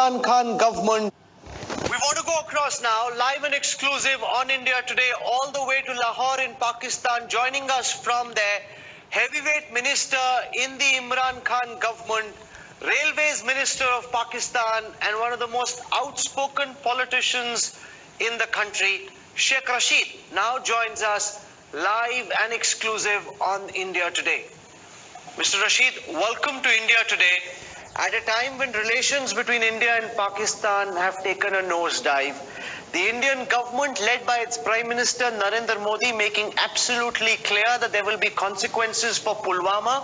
Imran Khan government. We want to go across now, live and exclusive on India Today, all the way to Lahore in Pakistan. Joining us from there, heavyweight minister in the Imran Khan government, Railways Minister of Pakistan, and one of the most outspoken politicians in the country, Sheikh Rashid, now joins us live and exclusive on India Today. Mr. Rashid, welcome to India Today. At a time when relations between India and Pakistan have taken a nosedive, the Indian government led by its Prime Minister Narendra Modi making absolutely clear that there will be consequences for Pulwama.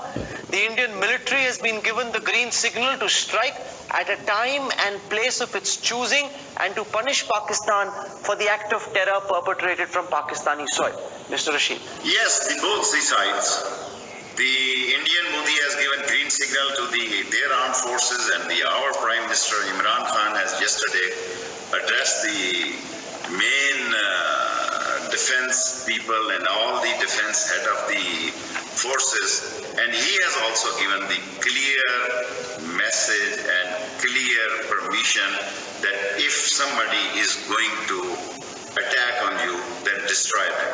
The Indian military has been given the green signal to strike at a time and place of its choosing and to punish Pakistan for the act of terror perpetrated from Pakistani soil. Mr. Rashid. Yes, both the sides. The Indian Modi has given green signal to their armed forces, and our Prime Minister Imran Khan has yesterday addressed the main defense people and all the defense head of the forces, and he has also given the clear message and clear permission that if somebody is going to attack on you, then destroy them.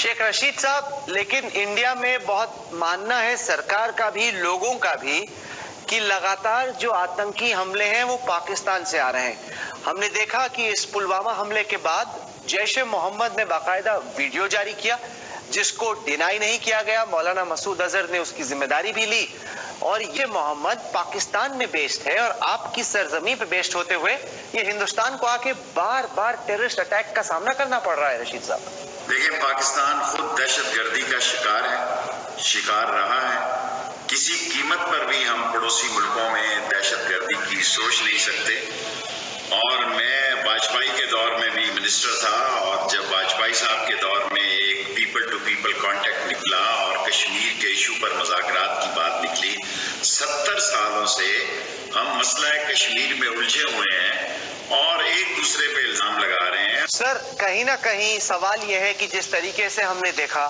Sheikh Rashid साहब, लेकिन India में बहुत मानना है सरकार का भी लोगों का भी कि लगातार जो आतंकी हमले हैं वो पाकिस्तान से आ रहे हैं। हमने देखा कि इस पुलवामा हमले के बाद जैश ए मोहम्मद ने बाकायदा वीडियो जारी किया जिसको डिनाई नहीं किया गया। मौलाना मसूद अजहर ने उसकी जिम्मेदारी भी ली और ये मोहम्मद पाकिस्तान में बेस्ड है और आपकी सरजमी पे बेस्ड होते हुए ये हिंदुस्तान को आके बार बार टेररिस्ट अटैक का सामना करना पड़ रहा है। रशीद साहब, देखिए, पाकिस्तान खुद दहशतगर्दी का शिकार रहा है। किसी कीमत पर भी हम पड़ोसी मुल्कों में दहशतगर्दी की सोच नहीं सकते। और मैं वाजपेयी के दौर में भी मिनिस्टर था, और जब वाजपेयी साहब के दौर में एक पीपल टू पीपल कांटेक्ट निकला और कश्मीर के इशू पर मुज़ाकरात की बात निकली, 70 सालों से हम मसला कश्मीर में उलझे हुए हैं और एक दूसरे पे इल्जाम लगा रहे हैं। सर, कहीं ना कहीं सवाल यह है कि जिस तरीके से हमने देखा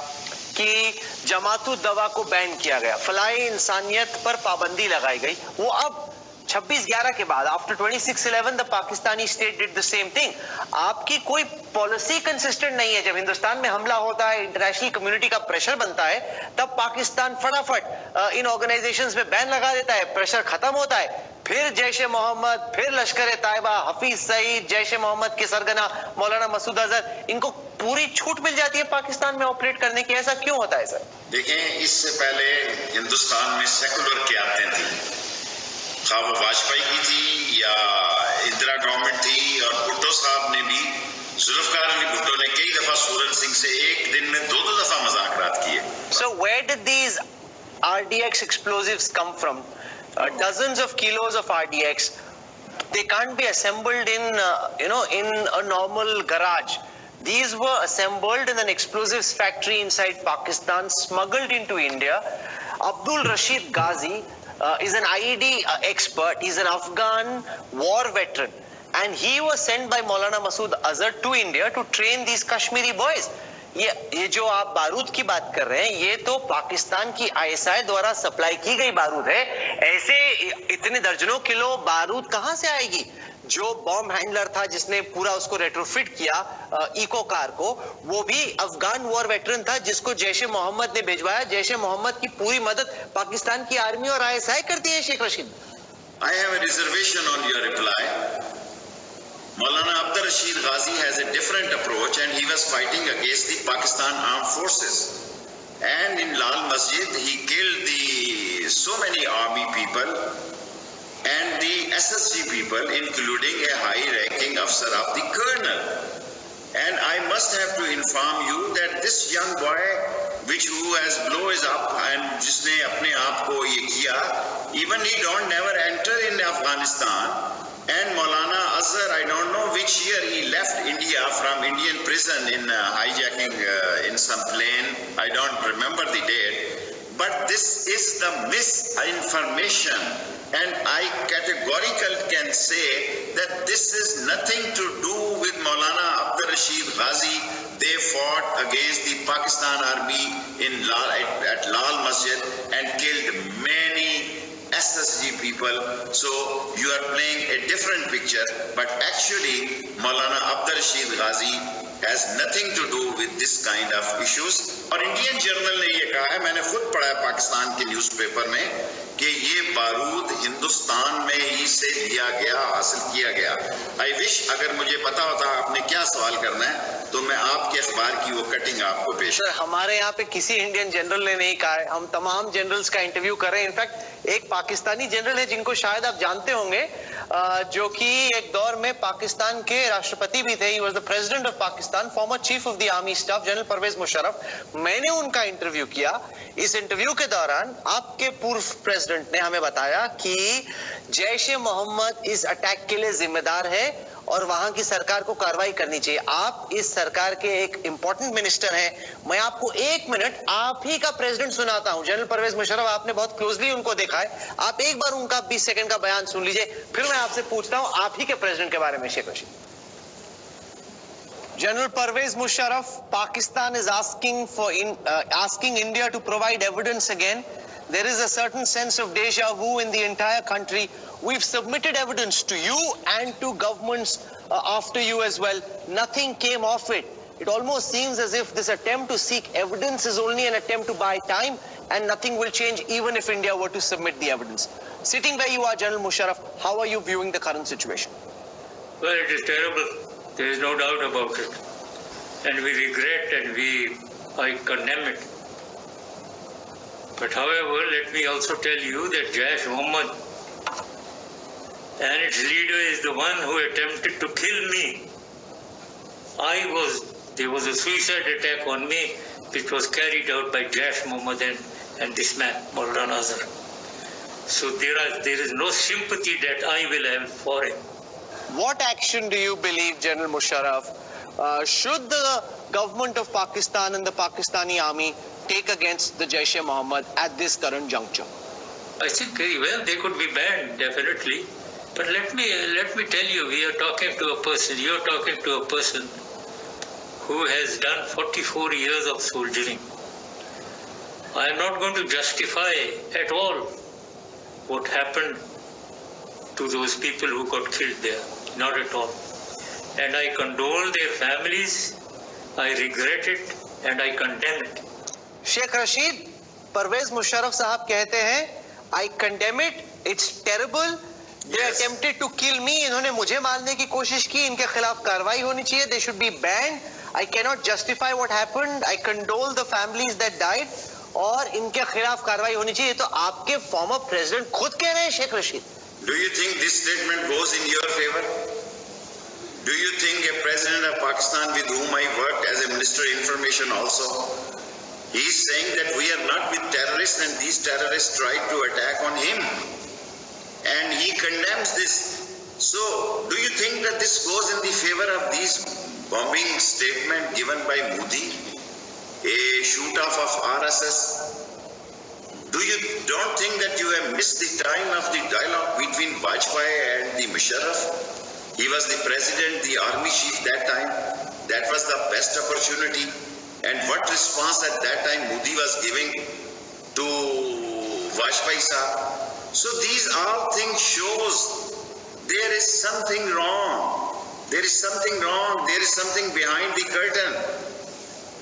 कि जमातुद दवा को बैन किया गया, फलाए इंसानियत पर पाबंदी लगाई गई, वो अब 26/11 के बाद after 26/11 the Pakistani state did the same thing. आपकी कोई पॉलिसी कंसिस्टेंट नहीं है। जब हिंदुस्तान में हमला होता है, इंटरनेशनल कम्युनिटी का प्रेशर बनता है, तब पाकिस्तान फटाफट इन ऑर्गेनाइजेशंस में बैन लगा देता है, प्रेशर खत्म होता है, फिर जैश ए मोहम्मद, फिर लश्कर तैयबा, हफीज सईद, जैश ए मोहम्मद के सरगना मौलाना मसूद अजहर, इनको पूरी छूट मिल जाती है पाकिस्तान में ऑपरेट करने की। ऐसा क्यों होता है सर? देखें, इससे पहले हिंदुस्तान में सेकुलर क़यादतें थी, खा वो वाजपेयी की थी या इंदिरा गवर्नमेंट थी, और भुट्टो साहब ने भी, जुल्फकार अली भुट्टो ने कई दफा सूरज सिंह से एक दिन में 2-2 दफा मुज़ाकरात किए। So where did these RDX explosives come from? Dozens of kilos of RDX. They can't be assembled in in a normal garage. These were assembled in an explosives factory inside Pakistan, smuggled into India. Abdul Rashid Ghazi is an IED expert. He's an Afghan war veteran, and he was sent by Maulana Masood Azhar to India to train these Kashmiri boys. ये जो आप बारूद की बात कर रहे हैं, ये तो पाकिस्तान की ISI द्वारा सप्लाई की गई बारूद है। ऐसे इतने दर्जनों किलो बारूद कहां से आएगी? जो बॉम्ब हैंडलर था जिसने पूरा उसको रेट्रोफिट किया इको कार को, वो भी अफगान वॉर वेटरन था जिसको जैश ए मोहम्मद ने भिजवाया। जैश ए मोहम्मद की पूरी मदद पाकिस्तान की आर्मी और ISI करती है। Sheikh Rashid, I have a reservation on your reply. Maulana Abdul Rashid Ghazi has a different approach, and he was fighting against the Pakistan armed forces. And in Lal Masjid, he killed so many army people and the SSG people, including a high-ranking officer of the colonel. And I must have to inform you that this young boy, who has blown his up and जिसने अपने आप को ये किया, even he don't never enter in Afghanistan. And Maulana Azhar, I don't know which year he left India from Indian prison in hijacking in some plane. I don't remember the date. But this is the misinformation, and I categorically can say that this is nothing to do with Maulana Abdul Rashid Ghazi. They fought against the Pakistan army at Lal Masjid and killed many SSG people. So you are playing a different picture. But actually, Maulana Abdul Rashid Ghazi has nothing to do with this kind of issues. और Indian journal ने ये कहा है, मैंने खुद पढ़ा है पाकिस्तान के न्यूज़पेपर में, कि ये बारूद हिंदुस्तान में ही से लिया गया, हासिल किया गया। आई विश अगर मुझे पता होता आपने क्या सवाल करना है तो मैं आपके अखबार की वो कटिंग आपको पेश। सर, हमारे यहाँ पे किसी इंडियन जनरल ने नहीं कहा है, हम तमाम जनरल्स का इंटरव्यू कर रहे हैं। इनफैक्ट एक पाकिस्तानी जनरल है जिनको शायद आप जानते होंगे, जो कि एक दौर में पाकिस्तान के राष्ट्रपति भी थे। He was the president of Pakistan, former chief of the army staff, general Parvez Musharraf. मैंने उनका इंटरव्यू किया। इस इंटरव्यू के दौरान आपके पूर्व प्रेसिडेंट ने हमें बताया कि जैश-ए-मोहम्मद इस अटैक के लिए जिम्मेदार है और वहां की सरकार को कार्रवाई करनी चाहिए। आप इस सरकार के एक इंपॉर्टेंट मिनिस्टर हैं। मैं आपको एक मिनट आप ही का प्रेसिडेंट सुनाता हूं, जनरल परवेज मुशर्रफ, आपने बहुत क्लोजली उनको देखा है। आप एक बार उनका 20 सेकंड का बयान सुन लीजिए, फिर मैं आपसे पूछता हूं आप ही के प्रेसिडेंट के बारे में। Sheikh Rashid. General Pervez Musharraf, Pakistan is asking India to provide evidence again. There is a certain sense of deja vu in the entire country. We've submitted evidence to you and to governments after you as well. Nothing came of it. It almost seems as if this attempt to seek evidence is only an attempt to buy time, and nothing will change even if India were to submit the evidence. Sitting where you are, General Musharraf, how are you viewing the current situation? Well, it is terrible. There is no doubt about it. And we regret and I condemn it. But however, let me also tell you that Jaish-e-Mohammed and its leader is the one who attempted to kill me. There was a suicide attack on me which was carried out by Jaish-e-Mohammed and this man, Maulana Azhar. So there is no sympathy that I will have for him. What action do you believe, General Musharraf, should the government of Pakistan and the Pakistani army take against the Jaish-e-Mohammed at this current juncture? I think well they could be banned definitely, but let me tell you, we are talking to a person. You are talking to a person who has done 44 years of soldiering. I am not going to justify at all what happened to those people who got killed there. Not at all. And I condole their families, I regret it, and I condemn it. Sheikh Rashid, Pervez Musharraf sahab कहते हैं, I condemn it, it's terrible. They attempted to kill me. इन्होंने मुझे मारने की कोशिश की, इनके खिलाफ कार्रवाई होनी चाहिए. They should be banned. I cannot justify what happened. I condole the families that died. और इनके खिलाफ कार्रवाई होनी चाहिए. तो आपके फॉर्मर प्रेसिडेंट खुद कह रहे हैं, Sheikh Rashid. Do you think this statement goes in your favor? Do you think a president of Pakistan with whom I worked as a Minister of Information also, he is saying that we are not with terrorists and these terrorists tried to attack on him, and he condemns this. So, do you think that this goes in the favor of these bombing statement given by Modi, a shoot-off of RSS? Don't think that you have missed the time of the dialogue between Vajpayee and the Musharraf? He was the president, the army chief that time. That was the best opportunity. And what response at that time Modi was giving to Vajpayee sahab? So these all things shows there is something wrong. There is something wrong. There is something behind the curtain.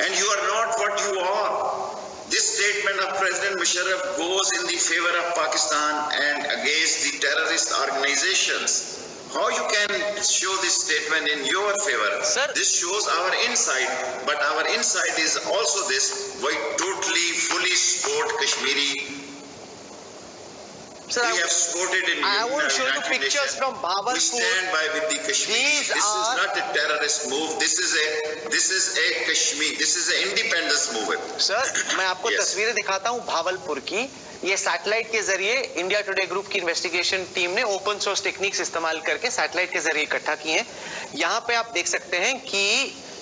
And you are not what you are. This statement of President Musharraf goes in the favor of Pakistan and against the terrorist organizations. How you can show this statement in your favor? Sir, this shows our insight, but our insight is also this: we totally, fully support Kashmiri. Sir, we have supported in I want to show you pictures Nation. from Bawalpur. We stand by with the Kashmiris. This is not a terrorist move. This is a Kashmir. This is an independence movement. Sir, मैं आपको तस्वीरें दिखाता हूँ भावलपुर की. ये satellite के जरिए India today group की इन्वेस्टिगेशन टीम ने ओपन सोर्स टेक्निक्स इस्तेमाल करके सैटेलाइट के जरिए इकट्ठा किए हैं. यहाँ पे आप देख सकते हैं कि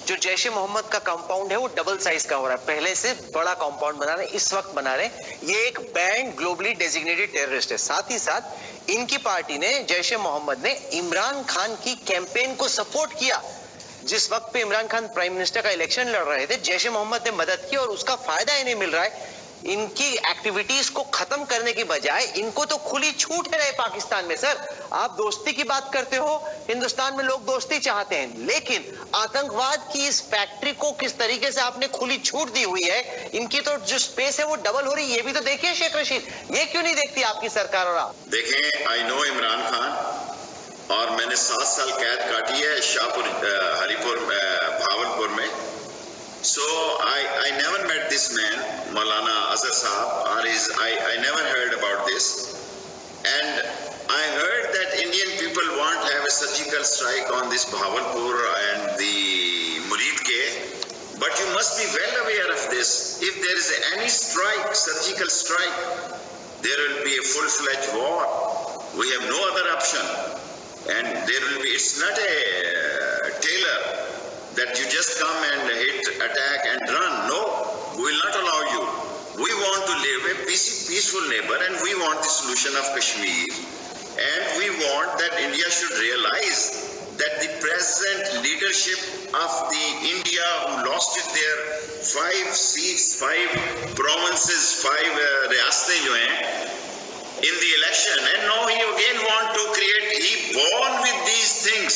जो जैश-ए-मोहम्मद का कंपाउंड है वो डबल साइज का हो रहा है. पहले से बड़ा कंपाउंड बना रहे हैं, इस वक्त बना रहे हैं. ये एक बैंड ग्लोबली डेजिग्नेटेड टेररिस्ट है. साथ ही साथ इनकी पार्टी ने, जैश-ए-मोहम्मद ने इमरान खान की कैंपेन को सपोर्ट किया. जिस वक्त पे इमरान खान प्राइम मिनिस्टर का इलेक्शन लड़ रहे थे, जैश-ए-मोहम्मद ने मदद की और उसका फायदा इन्हें मिल रहा है. इनकी एक्टिविटीज को खत्म करने की बजाय इनको तो खुली छूट है पाकिस्तान में। सर, आप दोस्ती की बात करते हो, हिंदुस्तान में लोग दोस्ती चाहते हैं, लेकिन आतंकवाद की इस फैक्ट्री को किस तरीके से आपने खुली छूट दी हुई है, इनकी तो जो स्पेस है वो डबल हो रही है। ये भी तो देखिए शेख रशीद, ये क्यों नहीं देखती आपकी सरकार? और आप देखें, आई नो इमरान खान, और मैंने 7 साल कैद काटी है शाहपुर हरिपुर भावलपुर में। So I never met this man, Maulana Azhar Sahab, or I never heard about this. And I heard that Indian people want to have a surgical strike on this Bahawalpur and the Muridke. But you must be well aware of this. If there is any strike, surgical strike, there will be a full-fledged war. We have no other option. And there will be, it's not a tailor that you just come and hit, attack and run. No, we will not allow you. We want to live a peaceful neighbor, and we want the solution of Kashmir. And we want that India should realize that the present leadership of the India who lost it their 5 seats, 5 provinces, 5 riyasatein jo hain in the election, and now he again want to create, he born with these things.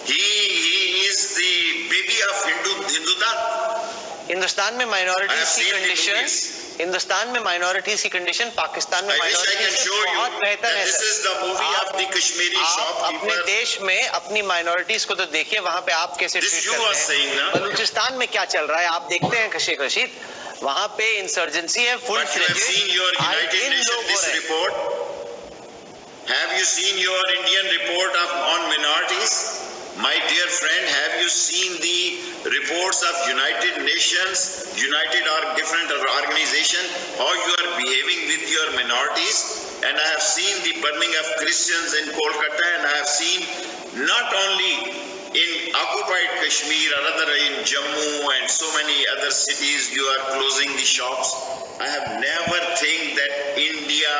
He is the baby of Hindutva. Hindustan में minorities की condition, Hindustan में minorities की condition Pakistan में minorities से बहुत बेहतर है। आप अपने देश में अपनी माइनॉरिटीज को तो देखिए, वहां पे आप कैसे ट्रीट करते हैं। बलूचिस्तान में क्या चल रहा है आप देखते हैं शेख रशीद, वहां पे इंसर्जेंसी है full fledged. Have you seen your Indian report on minorities? My dear friend, have you seen the reports of United Nations, different organizations, how you are behaving with your minorities? And I have seen the burning of Christians in Kolkata, and I have seen not only in occupied Kashmir, rather in Jammu and so many other cities, you are closing the shops. I have never think that India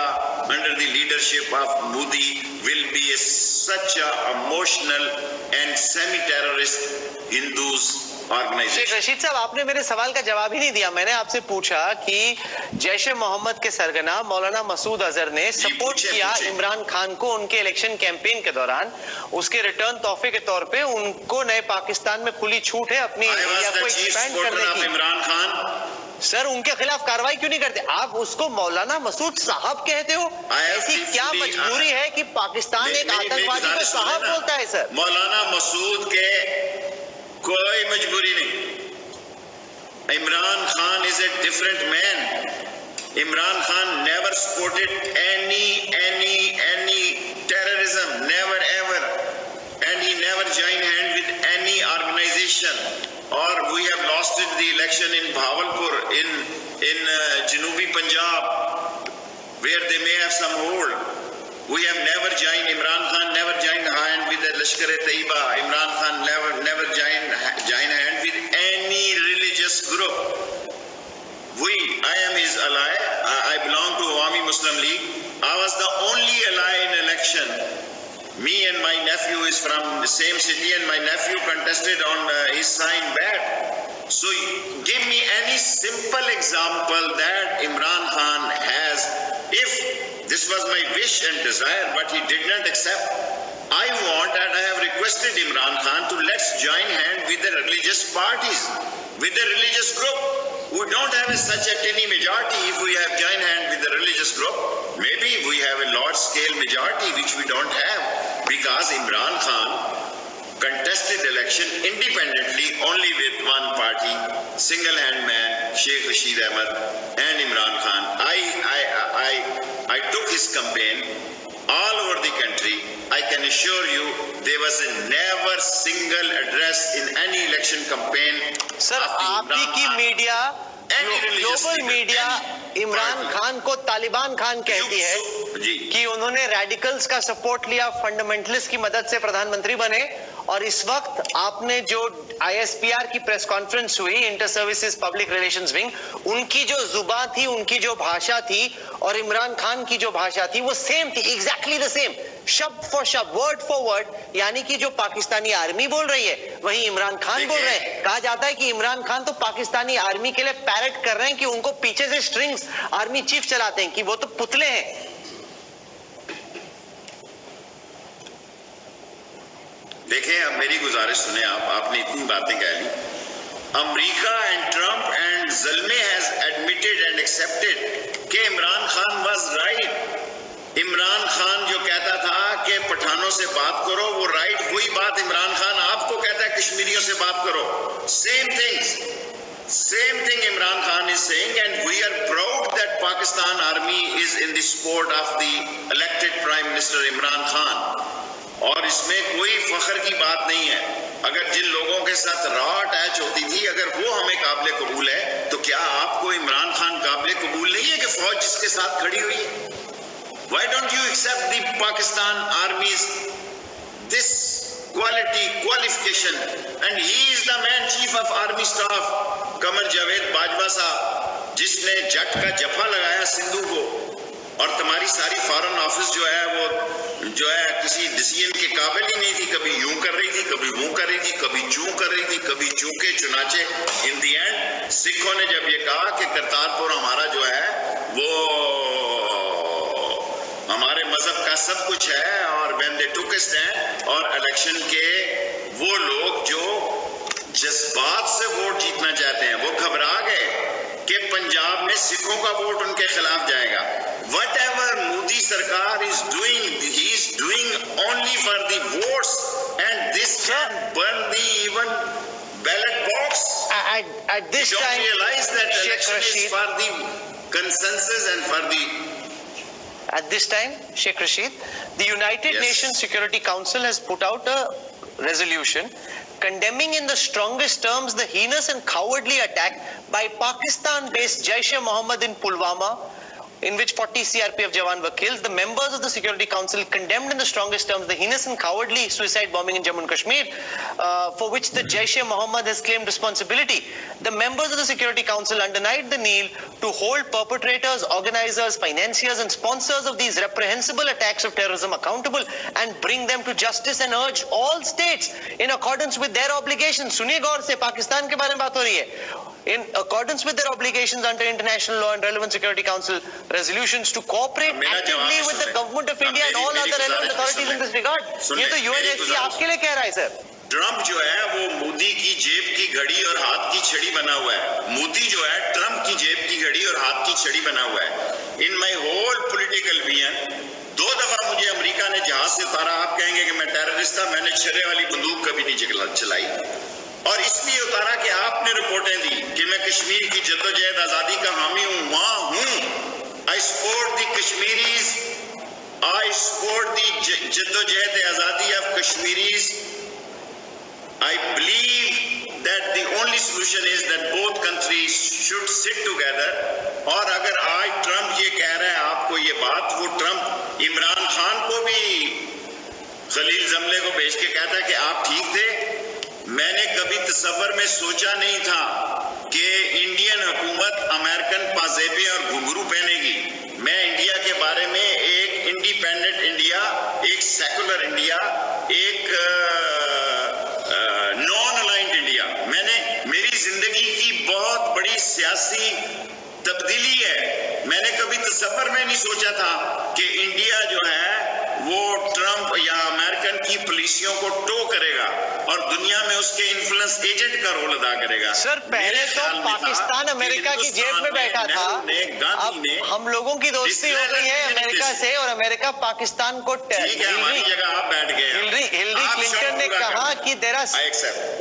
under the leadership of Modi will be such a emotional and semi-terrorist Hindus organization. Sheikh Rashid sahab, आपने मेरे सवाल का जवाब ही नहीं दिया। मैंने आपसे पूछा कि जैश-ए मोहम्मद के सरगना मौलाना मसूद अजहर ने सपोर्ट किया इमरान खान को उनके इलेक्शन कैंपेन के दौरान, उसके रिटर्न तोहफे के तौर पे उनको नए पाकिस्तान में खुली छूट है अपनी इंडिया को एक्सपेंड करने की। इमरान खान सर, उनके खिलाफ कार्रवाई क्यों नहीं करते? आप उसको मौलाना मसूद साहब कहते हो। ऐसी क्या मजबूरी है कि पाकिस्तान एक आतंकवादी को साहब बोलता है? सर, मौलाना मसूद के कोई मजबूरी नहीं। Imran Khan is a different man. Imran Khan never supported any terrorism, never ever, and he never joined hand with any organization. Or we have lost the election in Bahawalpur, in Janubi Punjab, where they may have some hold. We have never joined, Imran Khan never joined hand with the Lashkar-e-Taiba. Imran Khan never joined hand with any religious group. I am his ally. I belong to Awami Muslim League. I was the only ally in election. Me and my nephew is from the same city, and my nephew contested on his sign bat. So give me any simple example that Imran Khan has. If this was my wish and desire, but he did not accept, I want and I have requested Imran Khan to let's join hand with the religious parties, with the religious group. We don't have such a tiny majority. If we have joined hand with the religious group, maybe we have a large scale majority which we don't have, because Imran Khan contested election independently only with one party, single hand man Sheikh Rashid Ahmed and Imran Khan. I took his campaign all over the country. I can assure you there was a never single address in any election campaign. Sir, आपकी की media, global media Imran Khan को तालिबान खान कहती है। जी कि उन्होंने radicals का support लिया, fundamentalist की मदद से प्रधानमंत्री बने, और इस वक्त आपने जो ISPR की प्रेस कॉन्फ्रेंस हुई, inter services public relations wing, उनकी जो जुबान थी, उनकी जो भाषा थी और इमरान खान की जो भाषा थी वो सेम थी, एग्जैक्टली द सेम, शब्द फॉर शब्द, वर्ड फॉर वर्ड। यानी कि जो पाकिस्तानी आर्मी बोल रही है वही इमरान खान बोल रहे हैं। कहा जाता है कि इमरान खान तो पाकिस्तानी आर्मी के लिए पैरट कर रहे हैं कि उनको पीछे से स्ट्रिंग्स आर्मी चीफ चलाते हैं, कि वो तो पुतले हैं। देखें, अब मेरी गुजारिश सुने, आपने इतनी बातें कह ली। America and Trump and Zalmay has admitted and accepted कि इमरान खान वाज राइट। इमरान खान जो कहता था कि पठानों से बात करो, वो राइट, वही बात इमरान खान आपको कहता है कश्मीरियों से बात करो। Same thing Imran Khan is saying, and we are proud that Pakistan Army is in the support of the elected Prime Minister Imran Khan. और इसमें कोई फख्र की बात नहीं है। अगर जिन लोगों के साथ रॉ अटैच होती थी, अगर वो हमें काबिल कबूल है, तो क्या आपको इमरान खान काबिल कबूल नहीं है कि फौज जिसके साथ खड़ी हुई है? Why don't you accept the Pakistan Army's this quality qualification? And he is the man chief of army staff, Qamar Javed Bajwa साहब, जिसने जट का जफा लगाया सिंधु को, और तुम्हारी सारी फॉरेन ऑफिस जो है वो जो है किसी डिसीजन के काबिल ही नहीं थी। कभी यूं कर रही थी, कभी वो कर रही थी, कभी चूं कर रही थी, कभी चूके चुनाचे। इन दी एंड सिखों ने जब ये कहा कि करतारपुर हमारा जो है वो हमारे मजहब का सब कुछ है, और when they took a stand, और इलेक्शन के वो लोग जो जज्बात से वोट जीतना चाहते हैं, वो घबरा गए कि पंजाब में सिखों का वोट उनके खिलाफ जाएगा। Whatever Modi सरकार is doing, he is doing only for the votes, and this can burn the even ballot box. At this you don't time, realize that Sheikh election Rashid, is for the consensus and for the. At this time, Sheikh Rashid, the United Yes. Nations Security Council has put out a resolution condemning in the strongest terms the heinous and cowardly attack by Pakistan-based Jaish-e-Mohammed in Pulwama, in which 40 CRPF Jawan were killed. The members of the Security Council condemned in the strongest terms the heinous and cowardly suicide bombing in Jammu and Kashmir, for which the Jaish-e-Mohammed has claimed responsibility. The members of the Security Council underlined the need to hold perpetrators, organizers, financiers and sponsors of these reprehensible attacks of terrorism accountable and bring them to justice, and urge all states in accordance with their obligations. सुनिए गौर से, पाकिस्तान के बारे में बात हो रही है. In accordance with their obligations under international law and relevant Security Council resolutions to cooperate actively with the government of India and all other relevant authorities in this regard. ये तो UNSC आपके लिए कह रहा है सर. ट्रंप जो है वो मोदी की जेब की घड़ी और हाथ की छड़ी बना हुआ है। मोदी जो है ट्रंप की जेब की घड़ी और हाथ की छड़ी बना हुआ है। इन माई होल पॉलिटिकल विजन 2 दफा मुझे अमेरिका ने जहाज से उतारा। आप कहेंगे कि मैं टेररिस्ट था, मैंने छर्रे वाली बंदूक कभी नहीं चलाई, और इसलिए उतारा कि आपने रिपोर्टें दी कि मैं कश्मीर की जद्दोजहद आजादी का हामी हूं, वहां हूं। I support the Kashmiris, I support the जद्दोजहद आजादी of Kashmiris. I believe that the only solution is that both countries should sit together. और अगर आज ट्रंप ये कह रहा है आपको ये बात, वो ट्रंप इमरान खान को भी खलील जमले को भेज के कहता है कि आप ठीक थे। मैंने कभी तसव्वुर में सोचा नहीं था कि इंडियन हुकूमत अमेरिकन पाजेबे और घुंघरू पहनेगी। मैं इंडिया के बारे में एक इंडिपेंडेंट इंडिया, एक सेकुलर इंडिया, एक नॉन अलाइंड इंडिया, मेरी जिंदगी की बहुत बड़ी सियासी तब्दीली है। मैंने कभी तसव्वुर में नहीं सोचा था कि इंडिया जो है वो ट्रंप या अमेरिकन की पॉलिसियों को टो करेगा और दुनिया में उसके इन्फ्लुएंस एजेंट का रोल अदा करेगा। सर पहले तो पाकिस्तान अमेरिका की जेब में बैठा था, अब हम लोगों की दोस्ती हो गई है अमेरिका से, और अमेरिका पाकिस्तान को हमारी जगह आप बैठ गए। हिलरी क्लिंटन ने कहा कि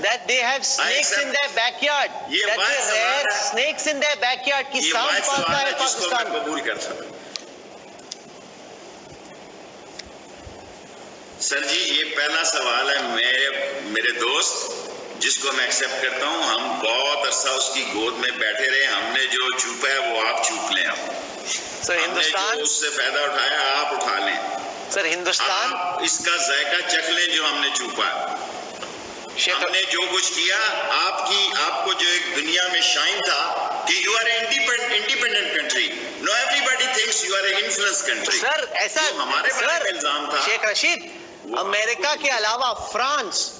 that they have snakes in their backyard, that they rear snakes in their backyard, कि सांप पालता है पाकिस्तान। कबूल करता सर जी, ये पहला सवाल है मेरे दोस्त, जिसको मैं एक्सेप्ट करता हूँ। हम बहुत अरसा उसकी गोद में बैठे रहे, हमने जो चूपा है वो आप चूप लें। सर हिंदुस्तान जो उससे फायदा उठाया आप उठा लें। सर हिंदुस्तान आप इसका जायका चख लें जो हमने चूपा। हमने जो कुछ किया, आपको जो एक दुनिया में शाइन था कि you are independent country, no everybody thinks you are a influence country. Sir ऐसा हमारे बारे में इल्जाम था। शेख रशीद, अमेरिका के अलावा फ्रांस,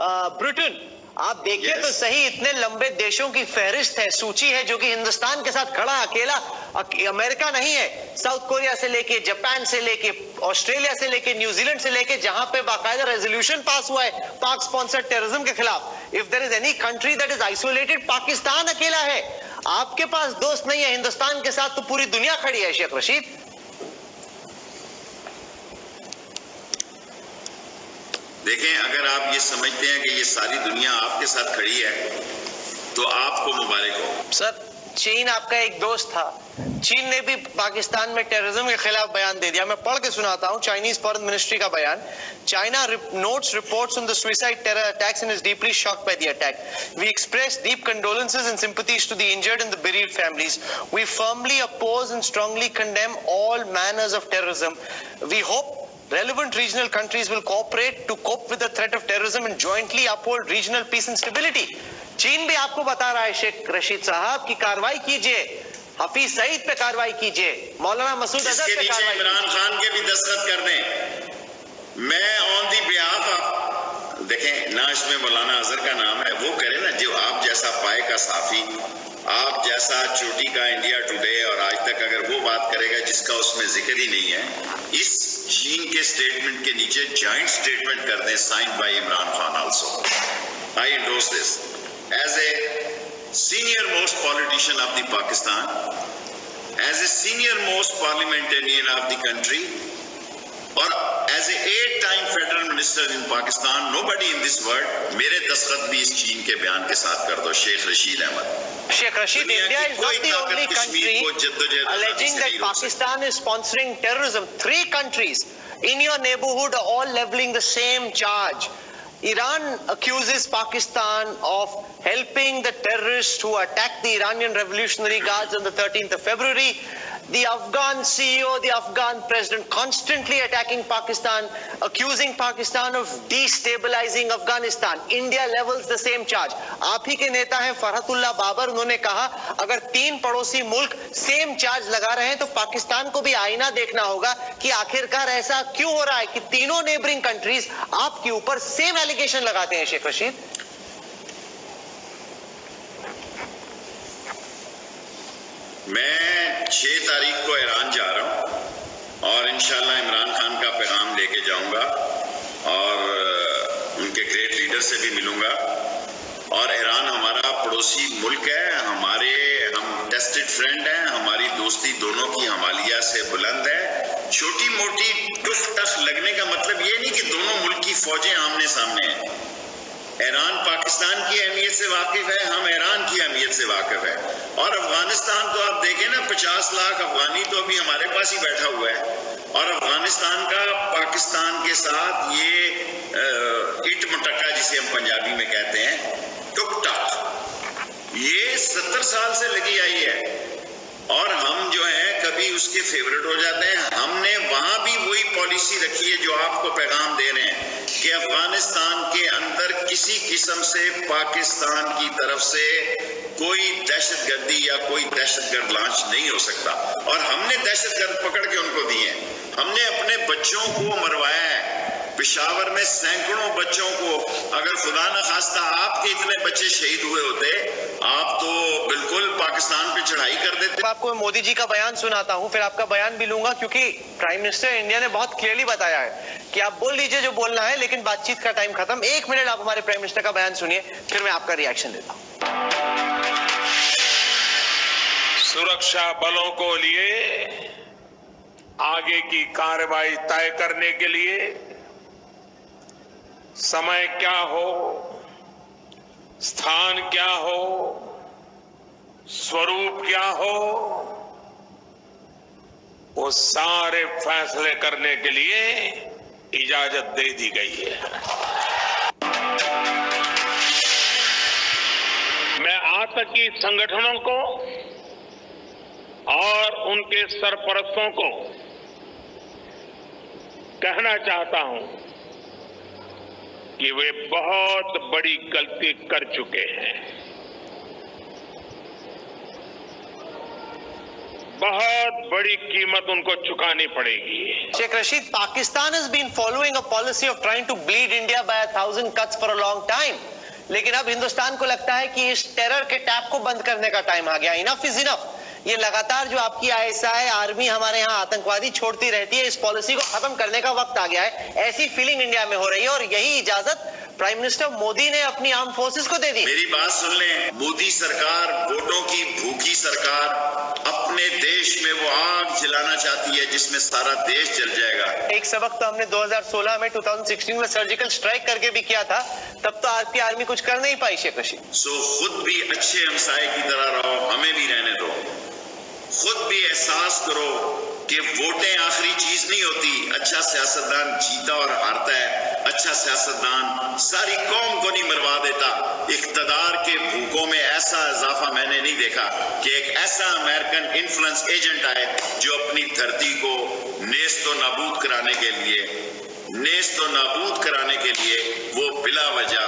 ब्रिटेन, आप देखिए तो सही, इतने लंबे देशों की फहरिस्त है, सूची है, जो कि हिंदुस्तान के साथ खड़ा अकेला अमेरिका नहीं है। साउथ कोरिया से लेके, जापान से लेके, ऑस्ट्रेलिया से लेके, न्यूजीलैंड से लेके, जहां पे बाकायदा रेजोल्यूशन पास हुआ है पाक स्पॉन्सर्ड टेररिज्म के खिलाफ। If there is any country that is isolated, Pakistan अकेला है। आपके पास दोस्त नहीं है, हिंदुस्तान के साथ तो पूरी दुनिया खड़ी है। शेख रशीद, देखें, अगर आप ये समझते हैं कि ये सारी दुनिया आपके साथ खड़ी है तो आपको मुबारक हो। सर चीन आपका एक दोस्त था, चीन ने भी पाकिस्तान में टेररिज्म के खिलाफ बयान दे दिया। मैं पढ़ के सुनाता हूं चाइनीज फॉरेन मिनिस्ट्री का बयान। China notes reports on the suicide terror attacks and is deeply shocked by the attack. We express deep condolences and sympathies to the injured and the bereaved families. We firmly oppose and strongly condemn all manners of terrorism. We hope relevant regional countries will cooperate to cope with the threat of terrorism and jointly uphold regional peace and stability. चीन भी आपको बता रहा है शेख रशीद साहब की कार्रवाई कीजिए, हफीज सईद पे कार्रवाई कीजिए, मौलाना मसूद अजहर पे कार्रवाई कीजिए। इमरान खान के भी दस्तखत कर दें। मैं ऑन दी बिहाफ ऑफ, देखें ना इसमें मौलाना अजहर का नाम है, वो करे ना, जो आप जैसा पाए का साफी, आप जैसा चोटी का इंडिया टुडे और आज तक अगर वो बात करेगा जिसका उसमें जिक्र ही नहीं है, इस चीन के स्टेटमेंट के नीचे जॉइंट स्टेटमेंट कर दें, signed by Imran Khan also. I endorse this as a senior most politician of the Pakistan, as a senior most parliamentarian of the country, or as a 8-time federal minister in Pakistan, nobody in this world, मेरे दस्तखत भी इस चीन के बयान के साथ कर दो। Sheikh Rashid Ahmad. Sheikh Rashid, India is not the only country alleging that Pakistan is sponsoring terrorism. 3 countries in your neighborhood are all leveling the same charge. Iran accuses Pakistan of helping the terrorists who attacked the Iranian Revolutionary Guards on the 13th of February. The Afghan CEO, the Afghan president constantly attacking Pakistan, accusing Pakistan of destabilizing Afghanistan. India levels the same charge. आप ही के नेता हैं फरहतुल्लाह बाबर, उन्होंने कहा अगर 3 पड़ोसी मुल्क same charge लगा रहे हैं तो पाकिस्तान को भी आईना देखना होगा कि आखिरकार ऐसा क्यों हो रहा है कि तीनों नेबरिंग कंट्रीज आपके ऊपर सेम एलिगेशन लगाते हैं। शेख रशीद, मैं 6 तारीख को ईरान जा रहा हूं और इंशाल्लाह इमरान खान का पैगाम लेके जाऊंगा और उनके ग्रेट लीडर से भी मिलूंगा। और ईरान हमारा पड़ोसी मुल्क है, हम टेस्टेड फ्रेंड हैं, हमारी दोस्ती दोनों की हमालिया से बुलंद है। छोटी मोटी टुक टक लगने का मतलब ये नहीं कि दोनों मुल्क की फौजें आमने सामने हैं। ईरान पाकिस्तान की अहमियत से वाकिफ है, हम ईरान की अहमियत से वाकिफ है। और अफगानिस्तान तो आप देखें ना, 50 लाख अफगानी तो अभी हमारे पास ही बैठा हुआ है। और अफगानिस्तान का पाकिस्तान के साथ ये इट मुटक्का जिसे हम पंजाबी में कहते हैं, टुक टक, ये 70 साल से लगी आई है। और हम जो है कभी उसके फेवरेट हो जाते हैं। हमने वहां भी वही पॉलिसी रखी है जो आपको पैगाम दे रहे हैं कि अफगानिस्तान के अंदर किसी किस्म से पाकिस्तान की तरफ से कोई दहशतगर्दी या कोई दहशतगर्द लॉन्च नहीं हो सकता। और हमने दहशतगर्द पकड़ के उनको दिए हैं, हमने अपने बच्चों को मरवाया है। पेशावर में सैकड़ों बच्चों को, अगर खुदा न खास्ता आपके इतने बच्चे शहीद हुए होते, आप तो बिल्कुल पाकिस्तान पे चढ़ाई कर देते। आपको मैं मोदी जी का बयान सुनाता हूं, फिर आपका बयान भी लूंगा, क्योंकि प्राइम मिनिस्टर इंडिया ने बहुत क्लियरली बताया है कि आप बोल लीजिए जो बोलना है, लेकिन बातचीत का टाइम खत्म। 1 मिनट आप हमारे प्राइम मिनिस्टर का बयान सुनिए, फिर मैं आपका रिएक्शन देता हूं। सुरक्षा बलों को लिए आगे की कार्रवाई तय करने के लिए समय क्या हो, स्थान क्या हो, स्वरूप क्या हो, वो सारे फैसले करने के लिए इजाजत दे दी गई है। आतंकी संगठनों को और उनके सरपरस्तों को कहना चाहता हूं कि वे बहुत बड़ी गलती कर चुके हैं। बहुत बड़ी कीमत उनको चुकानी पड़ेगी। Sheikh Rashid, Pakistan has been following a policy of trying to bleed India by 1,000 cuts for a long time. लेकिन अब हिंदुस्तान को लगता है कि इस टेरर के टैप को बंद करने का टाइम आ गया। Enough is enough. ये लगातार जो आपकी ISI आर्मी हमारे यहाँ आतंकवादी छोड़ती रहती है, इस पॉलिसी को खत्म करने का वक्त आ गया है, ऐसी फीलिंग इंडिया में हो रही है और यही इजाजत प्राइम मिनिस्टर मोदी ने अपनी आर्म फोर्सेस को दे दी। मेरी बात सुन लें, मोदी सरकार, वोटों की भूखी सरकार, अपने देश में वो आग जलाना चाहती है जिसमें सारा देश जल जाएगा। एक सबक तो हमने 2016 में 2016 में सर्जिकल स्ट्राइक करके भी किया था, तब तो आपकी आर्मी कुछ कर नहीं पाई शेख रशीद। सो खुद भी अच्छे हमसाये की तरह रहो, हमें भी रहने दो। खुद भी एहसास करो कि वोटें आखिरी चीज नहीं होती। अच्छा सियासतदान जीता और हारता है, अच्छा सियासतदान सारी कौम को नहीं मरवा देता। इख्तदार के भूखों में ऐसा इजाफा मैंने नहीं देखा कि एक ऐसा अमेरिकन इन्फ्लुएंस एजेंट आए जो अपनी धरती को नेस्त नाबूद कराने के लिए वो बिला वजह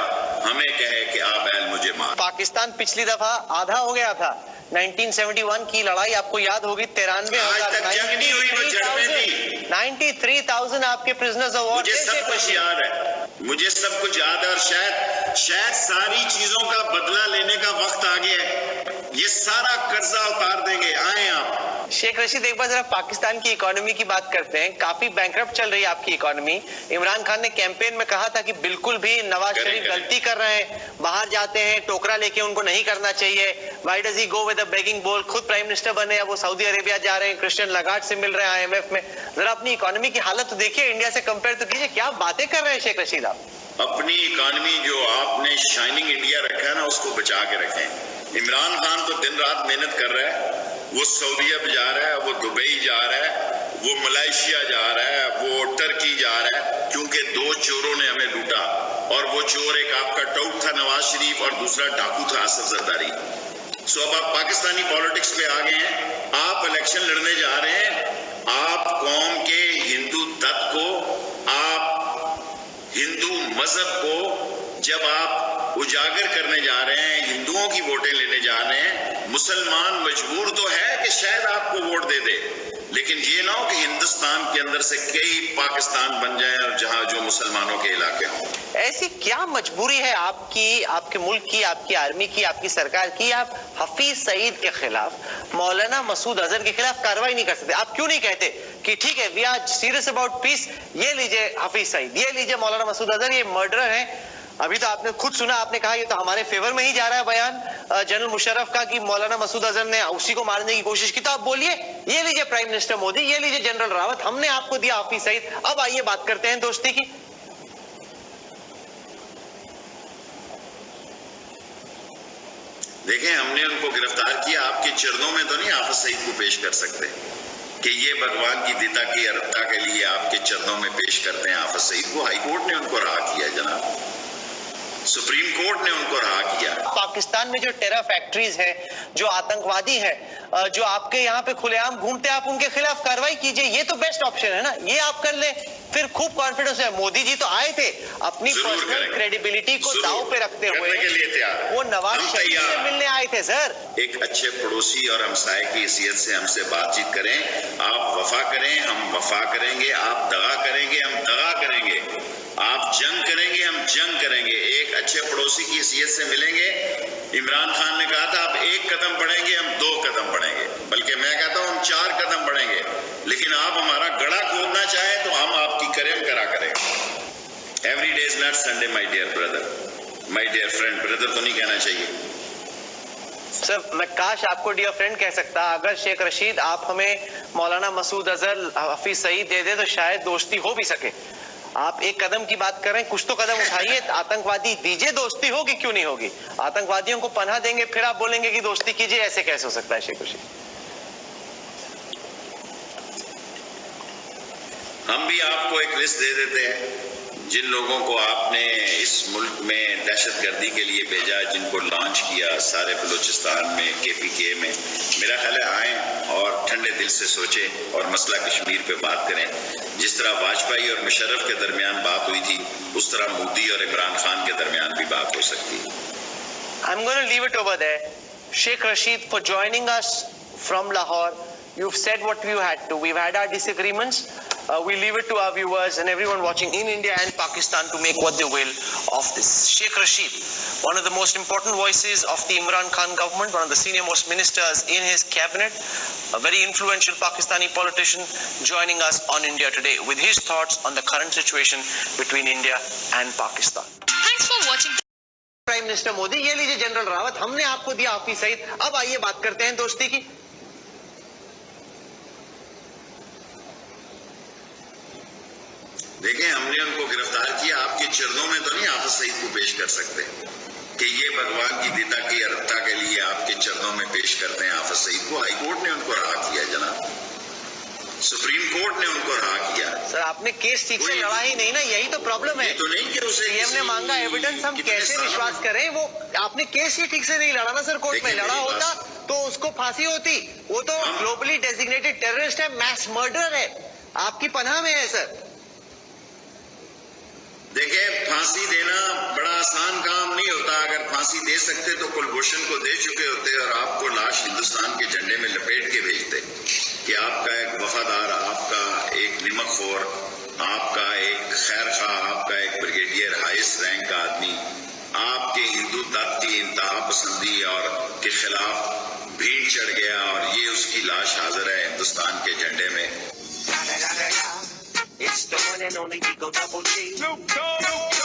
हमें कहे कि आ बैल मुझे मार। पाकिस्तान पिछली दफा आधा हो गया था। 1971 की लड़ाई आपको याद होगी, 93,000 आपके प्रिजनर्स ऑफ वॉर। मुझे सब कुछ याद है, मुझे सब कुछ याद है और शायद सारी चीजों का बदला लेने का वक्त आ गया है। ये सारा कर्जा उतार देंगे, आए आप। शेख रशीद, एक बार जरा पाकिस्तान की इकोनॉमी की बात करते हैं। काफी बैंकरप्ट चल रही है आपकी इकोनॉमी। इमरान खान ने कैंपेन में कहा था कि बिल्कुल भी नवाज शरीफ गलती कर रहे हैं, बाहर जाते हैं टोकरा लेके, उनको नहीं करना चाहिए। Why does he go with a begging बोल? खुद प्राइम मिनिस्टर बने, अब वो सऊदी अरेबिया जा रहे हैं, क्रिश्चियन लगार्ड से मिल रहे हैं IMF में। जरा अपनी इकोनॉमी की हालत तो देखिए, इंडिया से कंपेयर तो कीजिए। क्या बातें कर रहे हैं शेख रशीद आप? अपनी इकोनॉमी जो आपने शाइनिंग इंडिया रखा है ना, उसको बचा के रखें। इमरान खान तो दिन रात मेहनत कर रहा है, वो सऊदी अरब जा रहा है, वो दुबई जा रहा है, वो मलेशिया जा रहा है, वो टर्की जा रहा है, क्योंकि 2 चोरों ने हमें लूटा। और वो चोर, एक आपका टाउट था नवाज शरीफ और दूसरा डाकू था आसिफ जरदारी। सो अब आप पाकिस्तानी पॉलिटिक्स पे आ गए हैं, आप इलेक्शन लड़ने जा रहे हैं, आप कौम के हिंदू तत्व को, आप हिंदू मजहब को जब आप उजागर करने जा रहे हैं, हिंदुओं की वोटें लेने जा रहे हैं, मुसलमान मजबूर तो है कि शायद आपको वोट दे दे, लेकिन ये ना हो कि हिंदुस्तान के अंदर से कई पाकिस्तान बन जाए और जहां जो मुसलमानों के इलाके हों। ऐसी क्या मजबूरी है आपकी, आपके मुल्क की, आपकी आर्मी की, आपकी सरकार की? आप हफीज सईद के खिलाफ, मौलाना मसूद अजहर के खिलाफ कार्रवाई नहीं कर सकते? आप क्यों नहीं कहते कि ठीक है, we are serious about peace, ये लीजिए हफीज सईद, ये लीजिए मौलाना मसूद अजहर, ये मर्डरर है। अभी तो आपने खुद सुना, आपने कहा ये तो हमारे फेवर में ही जा रहा है बयान जनरल मुशर्रफ का कि मौलाना मसूद अजहर ने उसी को मारने की कोशिश की। तो आप बोलिए, ये लीजिए प्राइम मिनिस्टर मोदी, ये लीजिए जनरल रावत, हमने आपको दिया हफीज सईद। अब आइए बात करते हैं दोस्ती की। देखें, हमने उनको गिरफ्तार किया, आपके चरणों में तो नहीं हाफिज सईद को पेश कर सकते कि ये भगवान की दिता की अरबता के लिए आपके चरणों में पेश करते हैं हाफिज सईद को। हाई कोर्ट ने उनको रहा किया जनाब, सुप्रीम कोर्ट ने उनको रहा किया। पाकिस्तान में जो टेरर फैक्ट्रीज हैं, जो आतंकवादी हैं, जो आपके यहाँ पे खुलेआम घूमते हैं, आप उनके खिलाफ कार्रवाई कीजिए। ये तो बेस्ट ऑप्शन है ना, ये आप कर ले, फिर खूब कॉन्फिडेंस है। मोदी जी तो आए थे अपनी पर्सनल क्रेडिबिलिटी को दांव पे रखते हुए, वो नवाज शरीफ से मिलने आए थे। सर, एक अच्छे पड़ोसी और हमसाये की हैसियत से हमसे बातचीत करें, आप वफा करें, हम वफा करेंगे, आप दगा करेंगे, हम दगा करेंगे, आप जंग करेंगे, हम जंग करेंगे। एक अच्छे पड़ोसी की हैसियत से मिलेंगे। इमरान खान ने कहा था आप 1 कदम बढ़ेंगे, हम 2 कदम बढ़ेंगे, बल्कि मैं कहता हूं हम 4 कदम बढ़ेंगे। लेकिन आप हमारा गड़ा खोदना चाहें तो हम आपकी करें करा करेंगे। Every day is not Sunday my dear brother, my dear friend. Brother तो नहीं कहना चाहिए सर, मैं काश आपको डियर फ्रेंड कह सकता। अगर शेख रशीद आप हमें मौलाना मसूद अजहर, हफीज सईद दे दे तो शायद दोस्ती हो भी सके। आप 1 कदम की बात कर रहे हैं, कुछ तो कदम उठाइए, आतंकवादी दीजिए, दोस्ती होगी क्यों नहीं होगी? आतंकवादियों को पनाह देंगे, फिर आप बोलेंगे कि दोस्ती कीजिए, ऐसे कैसे हो सकता है शेख रशीद? हम भी आपको एक लिस्ट दे देते हैं जिन लोगों को आपने इस मुल्क में दहशतगर्दी के लिए भेजा, जिनको लॉन्च किया सारे बलूचिस्तान में, KPK में, मेरा ख्याल है आए और ठंडे दिल से सोचे और मसला कश्मीर पे बात करें। जिस तरह वाजपेयी और मुशर्रफ के दरमियान बात हुई थी, उस तरह मोदी और इमरान खान के दरमियान भी बात हो सकती है। I'm going to leave it over there. Sheikh Rashid, for joining us from Lahore. You've said what you had to. We've had our disagreements. We leave it to our viewers and everyone watching in India and Pakistan to make what they will of this. Sheikh Rashid, one of the most important voices of the Imran Khan government, one of the senior most ministers in his cabinet, a very influential Pakistani politician, joining us on India Today with his thoughts on the current situation between India and Pakistan. Thanks for watching. Prime minister Modi, ये लीजिए general Rawat, हमने आपको दिया हाफिज सईद। अब आइए बात करते हैं दोस्ती की। देखें, हमने उनको गिरफ्तार किया, आपके चरणों में तो नहीं हाफिज सईद को पेश कर सकते कि ये भगवान की दिदा की अर्थता के लिए आपके चरणों में पेश करते हैं हाफिज सईद को। हाई कोर्ट ने उनको रहा किया जनाब, सुप्रीम कोर्ट ने उनको रहा किया। सर, आपने केस ठीक से लड़ा ही नहीं ना, यही तो प्रॉब्लम है। तो नहीं कि उसे सीएम ने मांगा एविडेंस, हम कैसे विश्वास करें? वो आपने केस ही ठीक से नहीं लड़ा ना सर कोर्ट में। लड़ा होता तो उसको फांसी होती। वो तो ग्लोबली डेजिग्नेटेड टेररिस्ट है, मैस मर्डर है, आपकी पनाह में है सर। देखिए, फांसी देना बड़ा आसान काम नहीं होता। अगर फांसी दे सकते तो कुलभूषण को दे चुके होते और आपको लाश हिंदुस्तान के झंडे में लपेट के भेजते कि आपका एक वफादार, आपका एक निमकखोर, आपका एक खैरखा, आपका एक ब्रिगेडियर हाईएस्ट रैंक का आदमी आपके हिंदू तत्व की इंतहा पसंदी और के खिलाफ भीड़ चढ़ गया और ये उसकी लाश हाजिर है हिंदुस्तान के झंडे में। It's the one and only Eagle Double G. Snoop Dogg.